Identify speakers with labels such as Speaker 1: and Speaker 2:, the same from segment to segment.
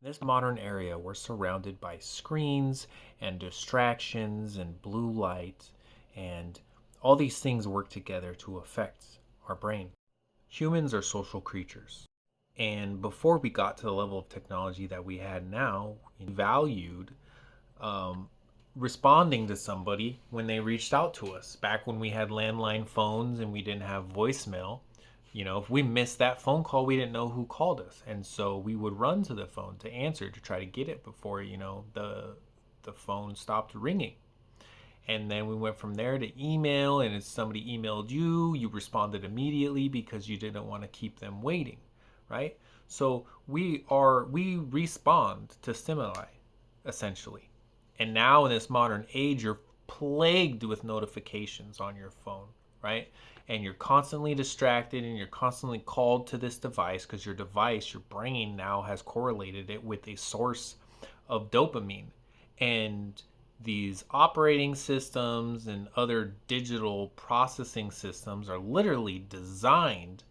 Speaker 1: In this modern era, we're surrounded by screens and distractions and blue light, and all these things work together to affect our brain. Humans are social creatures. And before we got to the level of technology that we had now, we valued um, responding to somebody when they reached out to us. Back when we had landline phones and we didn't have voicemail, if we missed that phone call, we didn't know who called us, and so we would run to the phone to answer to try to get it before the phone stopped ringing. And then we went from there to email, and if somebody emailed you, you responded immediately because you didn't want to keep them waiting, right? So we respond to stimuli essentially. And now in this modern age, you're plagued with notifications on your phone, right? And you're constantly distracted and you're constantly called to this device because your device, your brain now has correlated it with a source of dopamine. And these operating systems and other digital processing systems are literally designed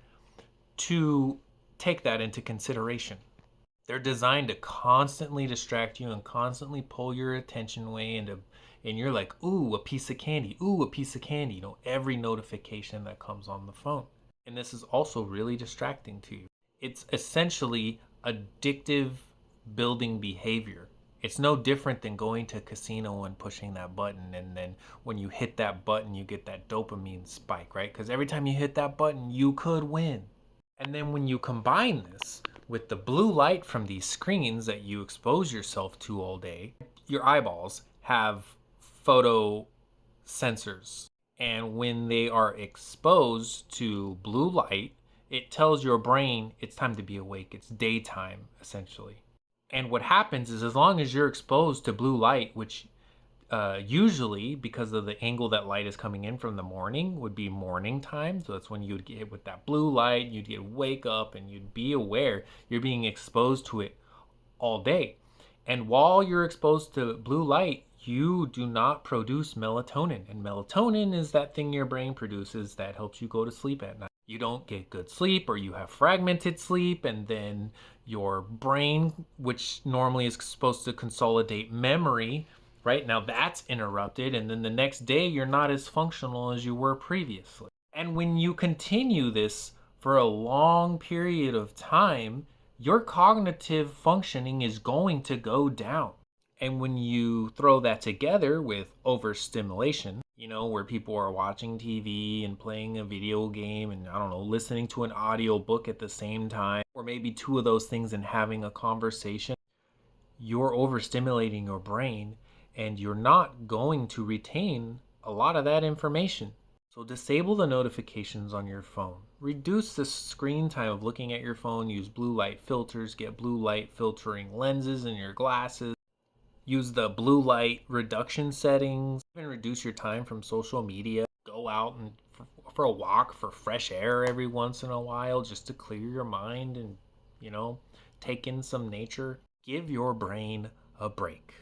Speaker 1: to take that into consideration. They're designed to constantly distract you and constantly pull your attention away and you're like, ooh, a piece of candy, ooh, a piece of candy, every notification that comes on the phone. And this is also really distracting to you. It's essentially addictive building behavior. It's no different than going to a casino and pushing that button, and then when you hit that button you get that dopamine spike, right? Because every time you hit that button you could win. And then when you combine this with the blue light from these screens that you expose yourself to all day, your eyeballs have photo sensors. And when they are exposed to blue light, it tells your brain it's time to be awake. It's daytime, essentially. And what happens is, as long as you're exposed to blue light, which usually, because of the angle that light is coming in from the morning, would be morning time. So that's when you'd get hit with that blue light, you'd get wake up and you'd be aware you're being exposed to it all day. And while you're exposed to blue light, you do not produce melatonin. And melatonin is that thing your brain produces that helps you go to sleep at night. You don't get good sleep, or you have fragmented sleep, and then your brain, which normally is supposed to consolidate memory, right now that's interrupted, and then the next day you're not as functional as you were previously. And when you continue this for a long period of time, your cognitive functioning is going to go down. And when you throw that together with overstimulation, where people are watching TV and playing a video game and, I don't know, listening to an audio book at the same time, or maybe two of those things and having a conversation, you're overstimulating your brain and you're not going to retain a lot of that information. So disable the notifications on your phone. Reduce the screen time of looking at your phone. Use blue light filters. Get blue light filtering lenses in your glasses. Use the blue light reduction settings. Even reduce your time from social media. Go out and for a walk for fresh air every once in a while just to clear your mind and, take in some nature. Give your brain a break.